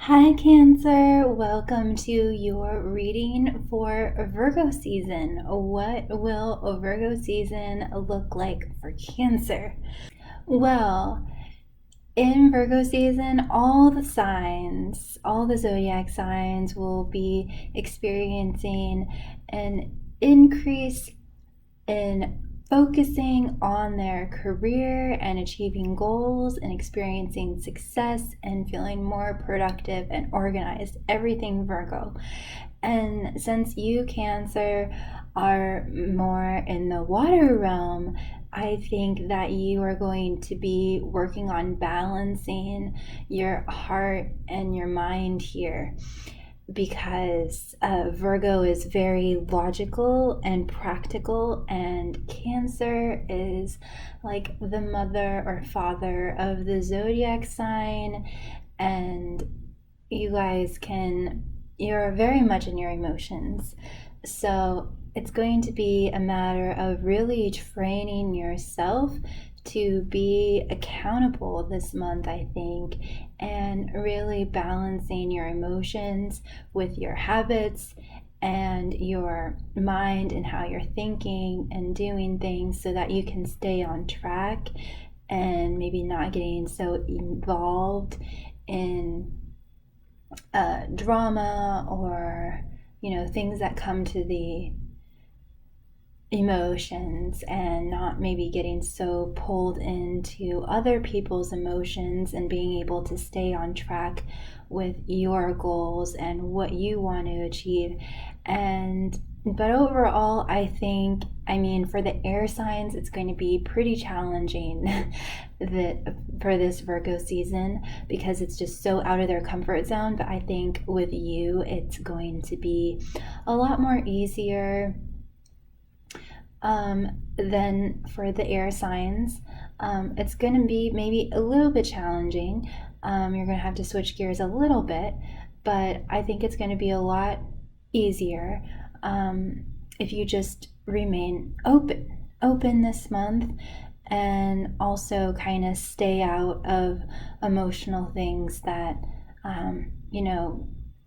Hi, Cancer. Welcome to your reading for Virgo season. What will a Virgo season look like for Cancer? Well, in Virgo season, all the signs, all the zodiac signs will be experiencing an increase in focusing on their career and achieving goals and experiencing success and feeling more productive and organized. Everything Virgo. And since you, Cancer, are more in the water realm, I think that you are going to be working on balancing your heart and your mind here because Virgo is very logical and practical, and Cancer is like the mother or father of the zodiac sign, and you're very much in your emotions. So it's going to be a matter of really training yourself to be accountable this month, I think, and really balancing your emotions with your habits and your mind and how you're thinking and doing things so that you can stay on track and maybe not getting so involved in drama or things that come to the emotions, and not maybe getting so pulled into other people's emotions, and being able to stay on track with your goals and what you want to achieve. But overall, for the air signs, it's going to be pretty challenging for this Virgo season because it's just so out of their comfort zone. But I think with you, it's going to be a lot more easier than for the air signs. It's going to be maybe a little bit challenging. You're going to have to switch gears a little bit, but I think it's going to be a lot easier if you just remain open this month, and also kind of stay out of emotional things that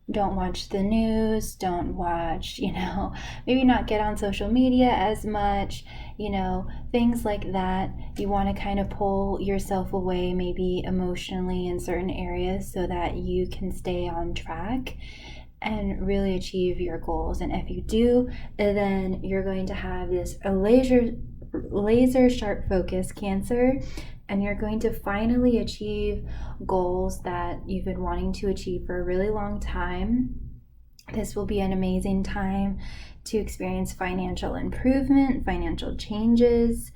don't watch the news, don't watch, maybe not get on social media as much, things like that. You want to kind of pull yourself away, maybe emotionally in certain areas, so that you can stay on track and really achieve your goals. And if you do, then you're going to have this laser sharp focus, Cancer, and you're going to finally achieve goals that you've been wanting to achieve for a really long time. This will be an amazing time to experience financial improvement, financial changes.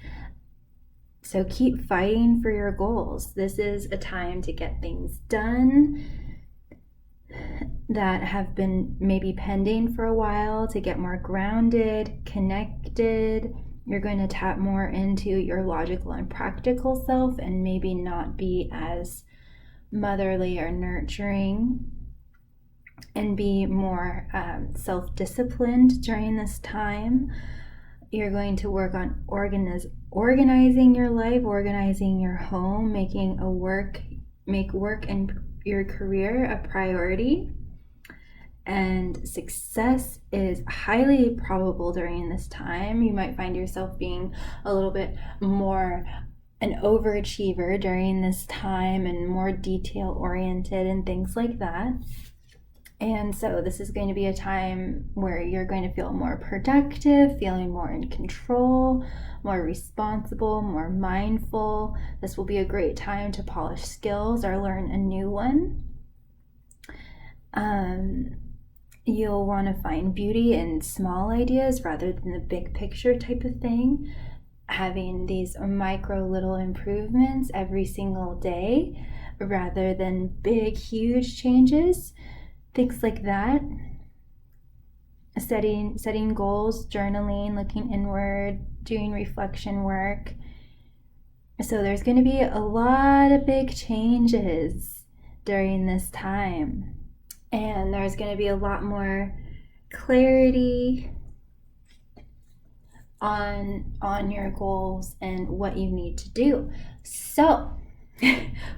So keep fighting for your goals. This is a time to get things done that have been maybe pending for a while, to get more grounded, connected. You're going to tap more into your logical and practical self and maybe not be as motherly or nurturing, and be more self-disciplined during this time. You're going to work on organizing your life, organizing your home, make work and your career a priority. And success is highly probable during this time. You might find yourself being a little bit more an overachiever during this time, and more detail oriented and things like that. And so this is going to be a time where you're going to feel more productive, feeling more in control, more responsible, more mindful. This will be a great time to polish skills or learn a new one. You'll want to find beauty in small ideas rather than the big picture type of thing. Having these micro little improvements every single day rather than big, huge changes. Things like that. Setting goals, journaling, looking inward, doing reflection work. So there's going to be a lot of big changes during this time. And there's going to be a lot more clarity on your goals and what you need to do. So,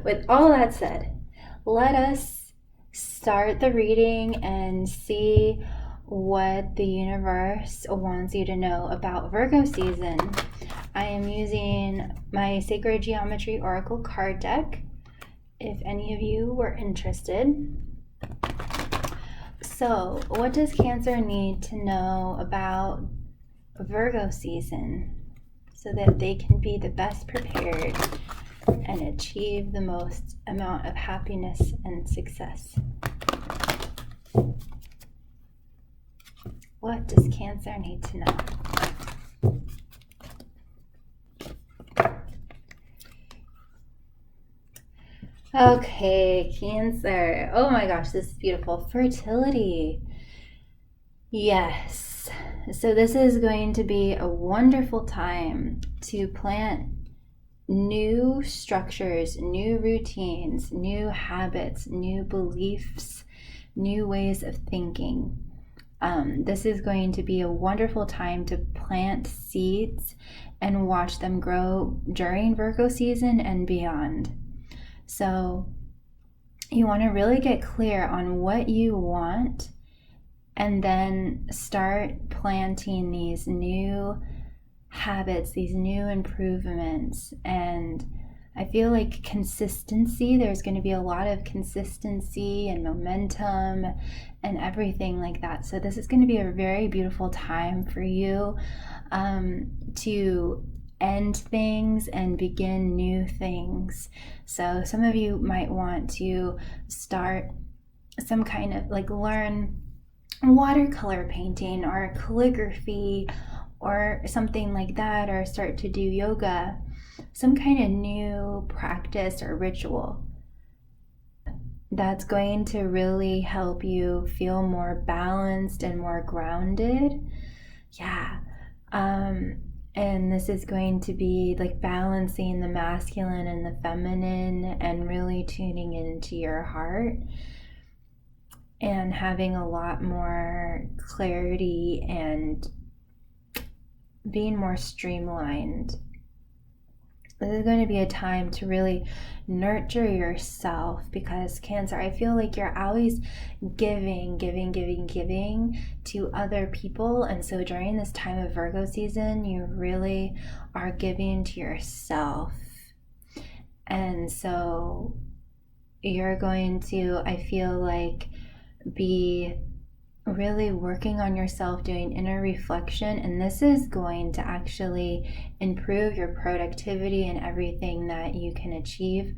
with all that said, let us start the reading and see what the universe wants you to know about Virgo season. I am using my Sacred Geometry Oracle card deck, if any of you were interested. So, what does Cancer need to know about Virgo season so that they can be the best prepared and achieve the most amount of happiness and success? What does Cancer need to know? Okay, Cancer. Oh my gosh, this is beautiful. Fertility. Yes. So this is going to be a wonderful time to plant new structures, new routines, new habits, new beliefs, new ways of thinking. This is going to be a wonderful time to plant seeds and watch them grow during Virgo season and beyond. So you want to really get clear on what you want and then start planting these new habits, these new improvements. And I feel like consistency, there's going to be a lot of consistency and momentum and everything like that. So this is going to be a very beautiful time for you to end things and begin new things. So some of you might want to start some kind of learn watercolor painting or calligraphy or something like that, or start to do yoga, some kind of new practice or ritual that's going to really help you feel more balanced and more grounded. Yeah. And this is going to be like balancing the masculine and the feminine and really tuning into your heart and having a lot more clarity and being more streamlined. This is going to be a time to really nurture yourself, because Cancer, I feel like you're always giving to other people. And so during this time of Virgo season, you really are giving to yourself. And so you're going to, I feel like, be really working on yourself, doing inner reflection, and this is going to actually improve your productivity and everything that you can achieve,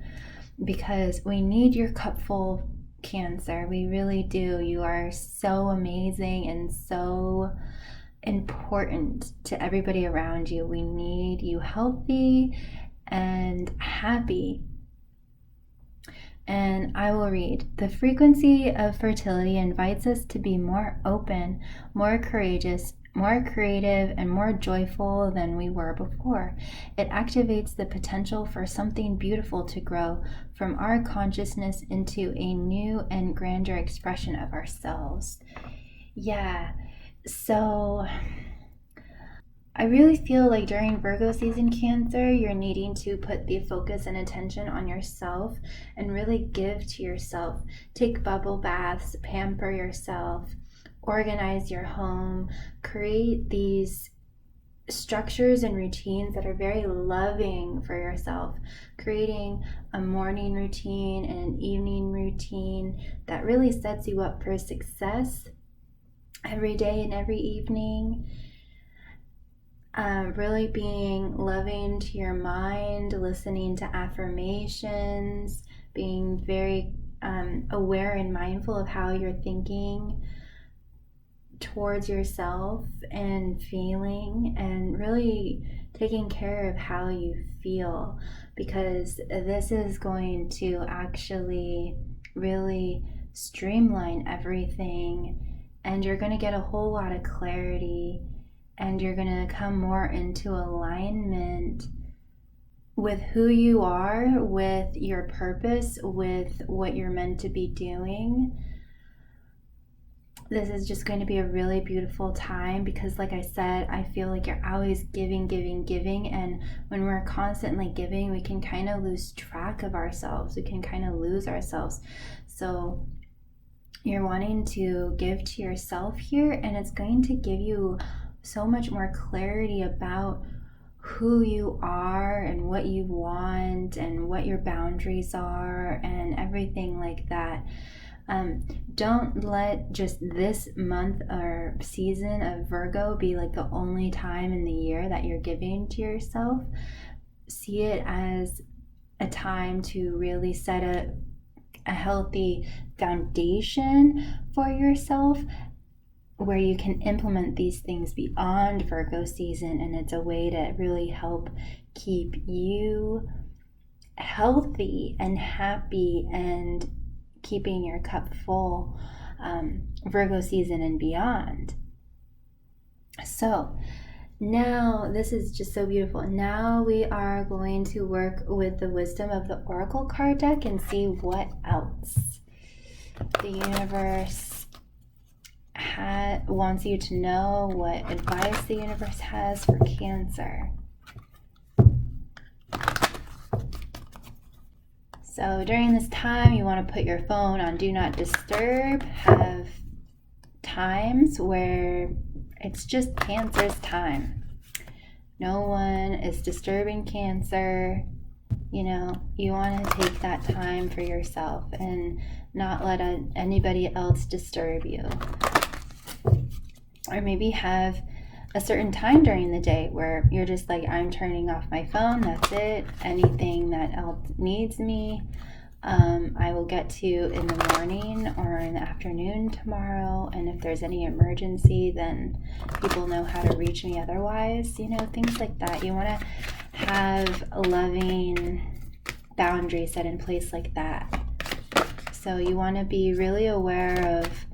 because we need your cup full, Cancer. We really do. You are so amazing and so important to everybody around you. We need you healthy and happy. And I will read. The frequency of fertility invites us to be more open, more courageous, more creative, and more joyful than we were before. It activates the potential for something beautiful to grow from our consciousness into a new and grander expression of ourselves. Yeah, so I really feel like during Virgo season, Cancer, you're needing to put the focus and attention on yourself and really give to yourself. Take bubble baths, pamper yourself, organize your home, create these structures and routines that are very loving for yourself. Creating a morning routine and an evening routine that really sets you up for success every day and every evening. Really being loving to your mind, listening to affirmations, being very aware and mindful of how you're thinking towards yourself and feeling, and really taking care of how you feel, because this is going to actually really streamline everything, and you're going to get a whole lot of clarity, and you're going to come more into alignment with who you are, with your purpose, with what you're meant to be doing. This is just going to be a really beautiful time, because like I said, I feel like you're always giving, and when we're constantly giving, we can kind of lose track of ourselves. We can kind of lose ourselves. So you're wanting to give to yourself here, and it's going to give you so much more clarity about who you are and what you want and what your boundaries are and everything like that. Don't let just this month or season of Virgo be like the only time in the year that you're giving to yourself. See it as a time to really set a healthy foundation for yourself where you can implement these things beyond Virgo season, and it's a way to really help keep you healthy and happy and keeping your cup full Virgo season and beyond. So now, this is just so beautiful. Now we are going to work with the wisdom of the Oracle card deck and see what else the universe wants you to know, what advice the universe has for Cancer. So during this time, you want to put your phone on Do Not Disturb. Have times where it's just Cancer's time. No one is disturbing Cancer. You know, you want to take that time for yourself and not let anybody else disturb you. Or maybe have a certain time during the day where you're just like, I'm turning off my phone, that's it. Anything that else needs me, I will get to in the morning or in the afternoon tomorrow. And if there's any emergency, then people know how to reach me otherwise, you know, things like that. You want to have a loving boundary set in place like that. So you want to be really aware of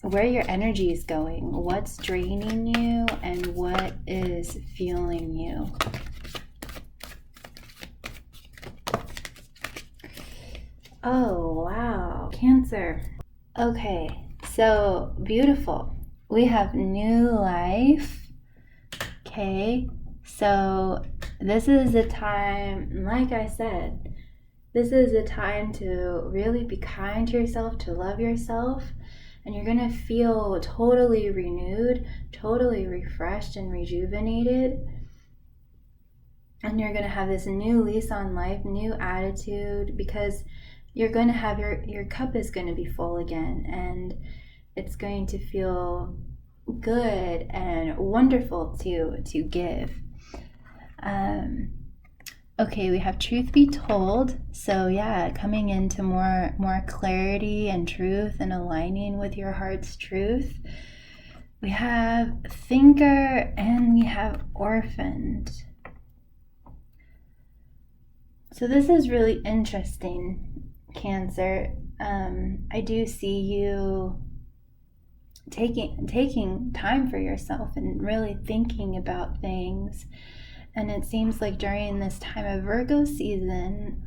where your energy is going, what's draining you, and what is fueling you. Oh, wow. Cancer. Okay, so beautiful. We have new life. Okay, so this is a time, like I said, this is a time to really be kind to yourself, to love yourself. And you're going to feel totally renewed, totally refreshed and rejuvenated. And you're going to have this new lease on life, new attitude, because you're going to have your cup is going to be full again. And it's going to feel good and wonderful to give. Okay, we have truth be told. So yeah, coming into more clarity and truth and aligning with your heart's truth. We have thinker and we have orphaned. So this is really interesting, Cancer. I do see you taking time for yourself and really thinking about things. And it seems like during this time of Virgo season,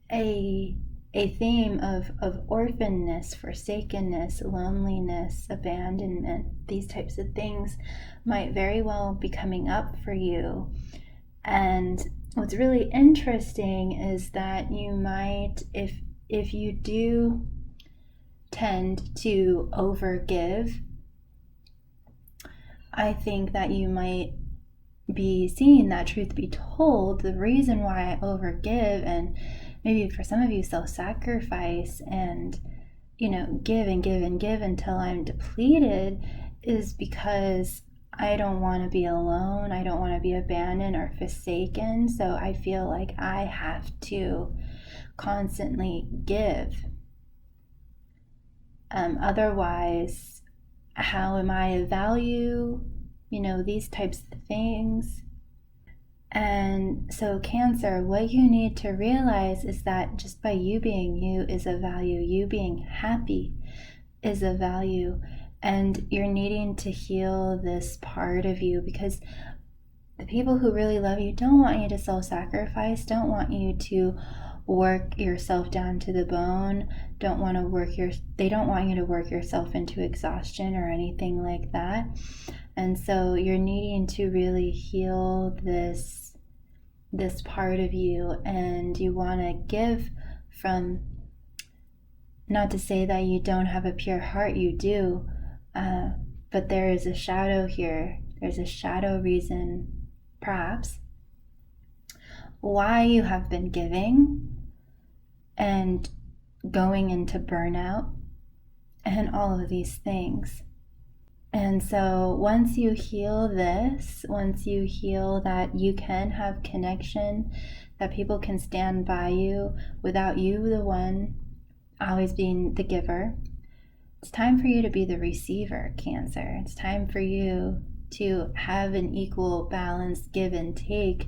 a theme of orphanness, forsakenness, loneliness, abandonment, these types of things might very well be coming up for you. And what's really interesting is that you might, if you do tend to overgive, I think that you might be seeing that truth be told, the reason why I overgive and maybe for some of you self-sacrifice and, you know, give and give and give until I'm depleted is because I don't want to be alone. I don't want to be abandoned or forsaken. So I feel like I have to constantly give. Otherwise, how am I of value? You know, these types of things. And so Cancer, what you need to realize is that just by you being you is a value. You being happy is a value. And you're needing to heal this part of you because the people who really love you don't want you to self-sacrifice, don't want you to work yourself down to the bone, they don't want you to work yourself into exhaustion or anything like that. And so you're needing to really heal this part of you, and you want to give from Not to say that you don't have a pure heart, you do, but there is a shadow here. There's a shadow reason, perhaps, why you have been giving and going into burnout and all of these things. And so once you heal this, once you heal that you can have connection, that people can stand by you without you, the one always being the giver, it's time for you to be the receiver, Cancer. It's time for you to have an equal balance, give and take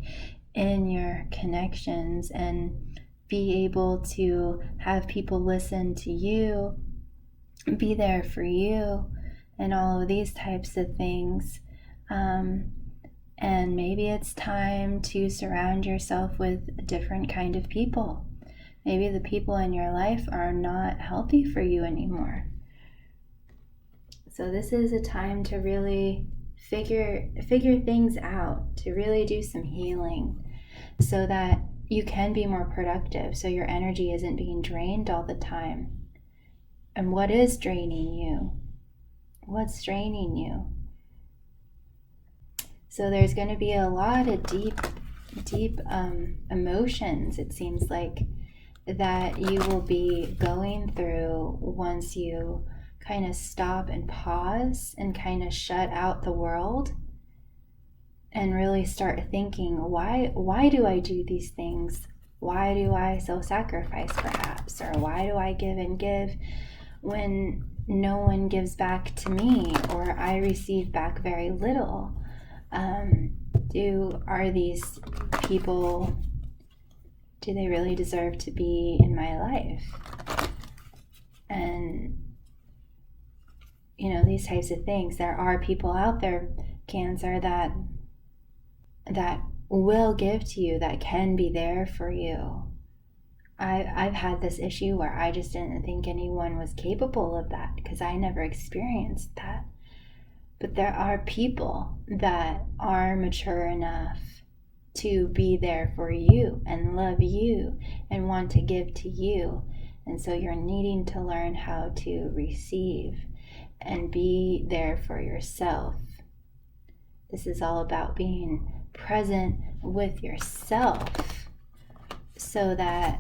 in your connections, and be able to have people listen to you, be there for you, and all of these types of things. And maybe it's time to surround yourself with a different kind of people. Maybe the people in your life are not healthy for you anymore. So this is a time to really figure things out, to really do some healing so that you can be more productive, so your energy isn't being drained all the time. And what is draining you? What's draining you? So there's going to be a lot of deep emotions, it seems like, that you will be going through once you kind of stop and pause and kind of shut out the world and really start thinking, why do I do these things? Why do I self-sacrifice, perhaps? Or why do I give and give when no one gives back to me, or I receive back very little? Are these people, do they really deserve to be in my life? And these types of things. There are people out there, Cancer, that will give to you, that can be there for you. I've had this issue where I just didn't think anyone was capable of that because I never experienced that. But there are people that are mature enough to be there for you and love you and want to give to you. And so you're needing to learn how to receive and be there for yourself. This is all about being present with yourself so that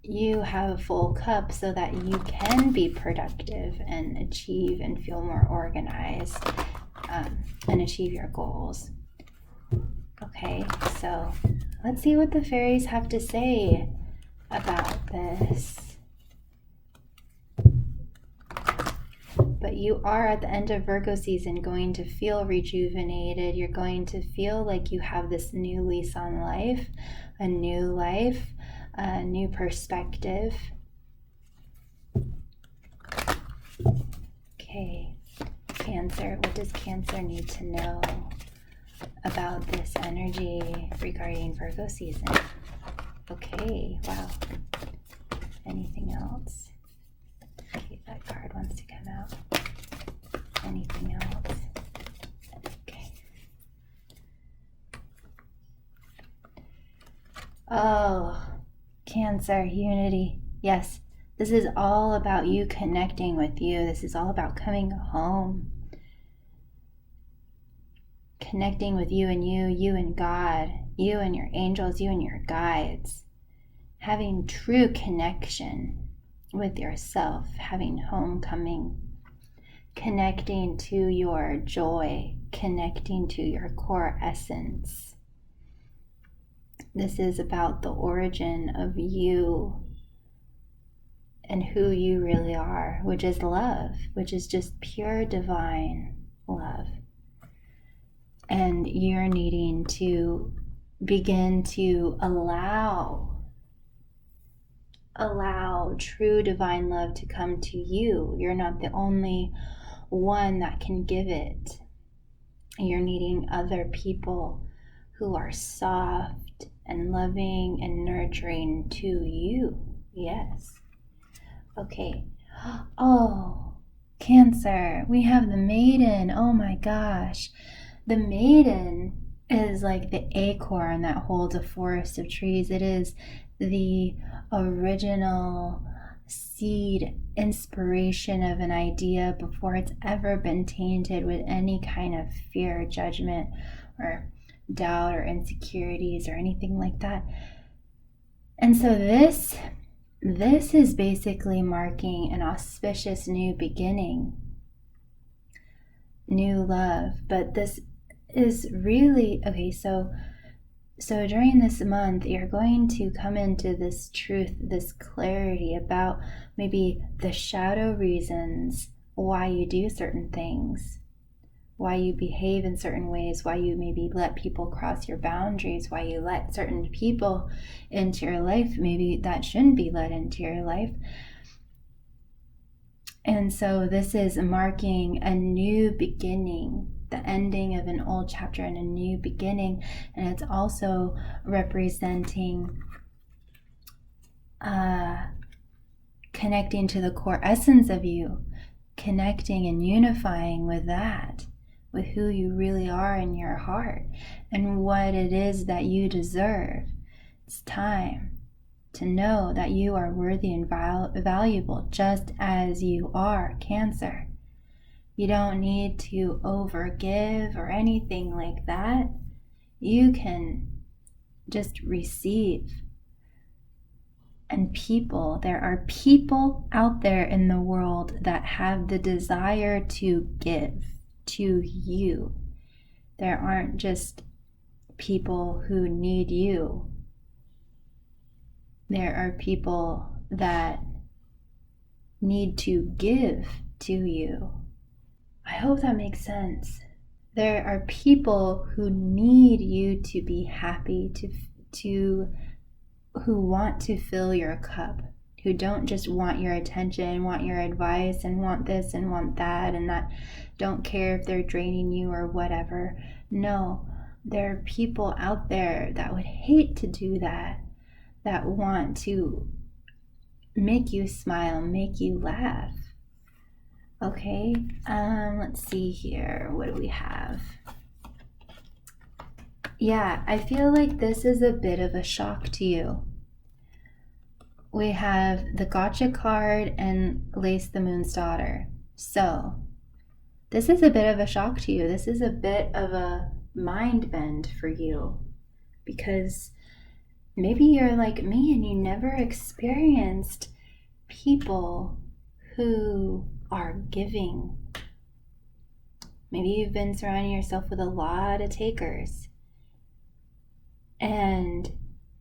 you have a full cup, so that you can be productive and achieve and feel more organized, and achieve your goals. Okay, so let's see what the fairies have to say about this. But you are at the end of Virgo season going to feel rejuvenated. You're going to feel like you have this new lease on life, a new perspective. Okay, Cancer, what does Cancer need to know about this energy regarding Virgo season? Okay, wow. Anything else? Okay, that card wants to come out. Anything else? Okay. Oh, Cancer, unity. Yes, this is all about you connecting with you. This is all about coming home. Connecting with you and you and God, you and your angels, you and your guides. Having true connection with yourself, having homecoming, connecting to your joy, connecting to your core essence. This is about the origin of you and who you really are, which is love, which is just pure divine love. And you're needing to begin to allow true divine love to come to you. You're not the only one that can give it. You're needing other people who are soft and loving and nurturing to you. Yes. Okay. Oh, Cancer, we have the Maiden. Oh my gosh. The Maiden is like the acorn that holds a forest of trees. It is the original seed inspiration of an idea before it's ever been tainted with any kind of fear, judgment, or doubt or insecurities or anything like that. And so this is basically marking an auspicious new beginning, new love. But this is really, okay, so during this month, you're going to come into this truth, this clarity about maybe the shadow reasons why you do certain things, why you behave in certain ways, why you maybe let people cross your boundaries, why you let certain people into your life, maybe that shouldn't be let into your life. And so this is marking a new beginning, the ending of an old chapter and a new beginning. And it's also representing connecting to the core essence of you, connecting and unifying with that, with who you really are in your heart and what it is that you deserve. It's time to know that you are worthy and valuable just as you are, Cancer. You don't need to overgive or anything like that. You can just receive. And there are people out there in the world that have the desire to give to you. There aren't just people who need you. There are people that need to give to you. I hope that makes sense. There are people who need you to be happy, who want to fill your cup, who don't just want your attention, want your advice, and want this and want that, and that don't care if they're draining you or whatever. No, there are people out there that would hate to do that want to make you smile, make you laugh. Okay, let's see here. What do we have? Yeah, I feel like this is a bit of a shock to you. We have the Gotcha card and Lace the Moon's Daughter. So, this is a bit of a shock to you. This is a bit of a mind bend for you. Because maybe you're like me and you never experienced people who are giving. Maybe you've been surrounding yourself with a lot of takers. And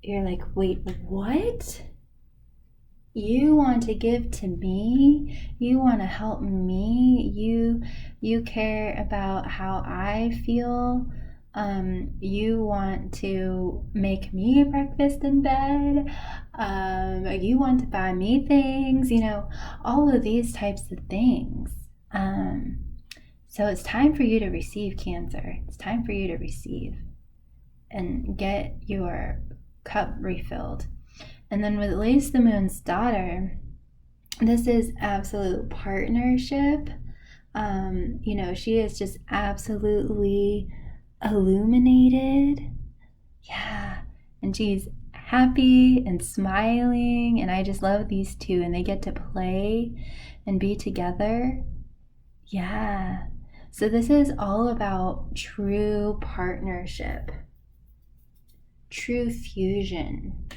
you're like, wait, what? You want to give to me? You want to help me? You care about how I feel? You want to make me breakfast in bed? You want to buy me things? All of these types of things. So it's time for you to receive, Cancer. It's time for you to receive and get your cup refilled. And then with Lace the Moon's Daughter, this is absolute partnership. She is just absolutely illuminated. Yeah. And she's happy and smiling. And I just love these two. And they get to play and be together. Yeah. So this is all about true partnership, true fusion,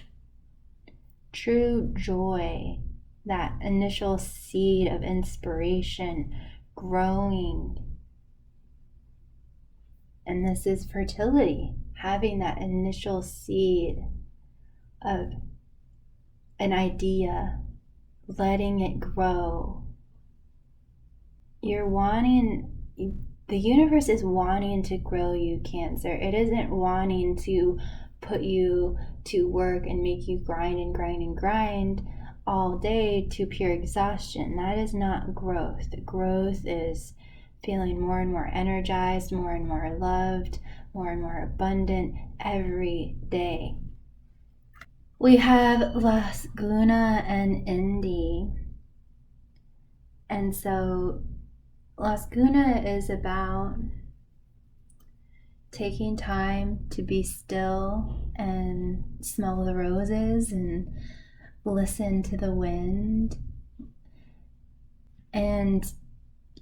true joy, that initial seed of inspiration growing. And this is fertility, having that initial seed of an idea, letting it grow. The universe is wanting to grow you, Cancer. It isn't wanting to put you to work and make you grind and grind and grind all day to pure exhaustion. That is not growth. Growth is feeling more and more energized, more and more loved, more and more abundant every day. We have Las Guna and Indy. And so Las Guna is about taking time to be still and smell the roses and listen to the wind, and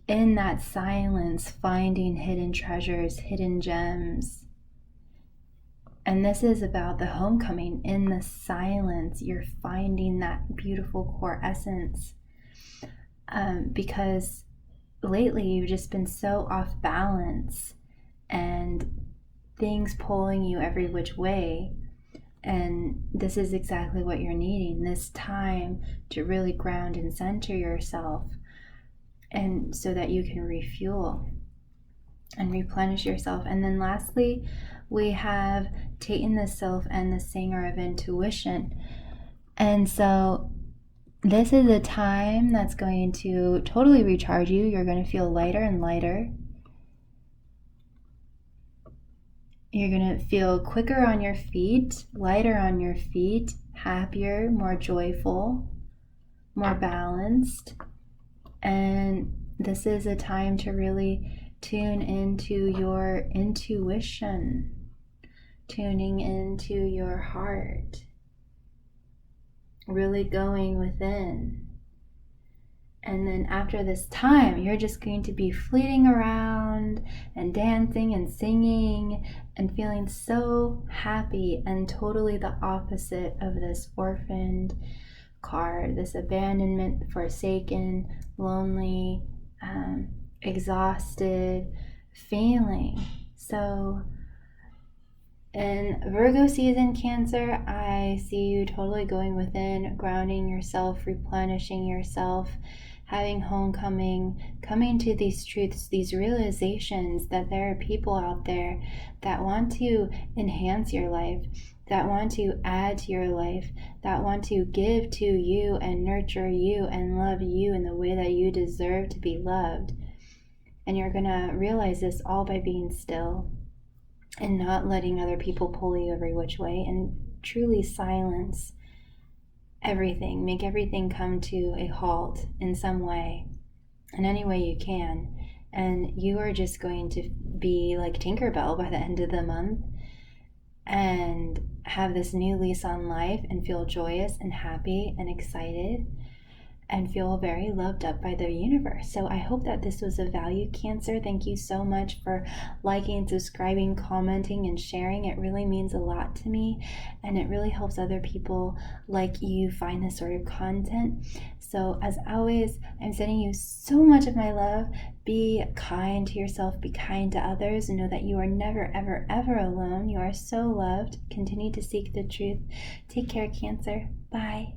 in that silence, finding hidden treasures, hidden gems. And this is about the homecoming. In the silence, you're finding that beautiful core essence. Because lately you've just been so off balance and things pulling you every which way. And this is exactly what you're needing, this time to really ground and center yourself, and so that you can refuel and replenish yourself. And then lastly, we have Titan the Sylph and the Singer of Intuition. And so this is a time that's going to totally recharge you. You're going to feel lighter and lighter. You're going to feel quicker on your feet, lighter on your feet, happier, more joyful, more balanced. And this is a time to really tune into your intuition, tuning into your heart, really going within. And then after this time, you're just going to be fleeting around and dancing and singing and feeling so happy, and totally the opposite of this orphaned card, this abandonment, forsaken, lonely, exhausted feeling. So in Virgo season, Cancer, I see you totally going within, grounding yourself, replenishing yourself, having homecoming, coming to these truths, these realizations that there are people out there that want to enhance your life, that want to add to your life, that want to give to you and nurture you and love you in the way that you deserve to be loved. And you're going to realize this all by being still and not letting other people pull you every which way, and truly silence everything. Make everything come to a halt in some way, in any way you can. And you are just going to be like Tinkerbell by the end of the month and have this new lease on life and feel joyous and happy and excited and feel very loved up by the universe. So I hope that this was of value, Cancer. Thank you so much for liking, subscribing, commenting, and sharing. It really means a lot to me, and it really helps other people like you find this sort of content. So as always, I'm sending you so much of my love. Be kind to yourself, be kind to others, and know that you are never, ever, ever alone. You are so loved. Continue to seek the truth. Take care, Cancer. Bye.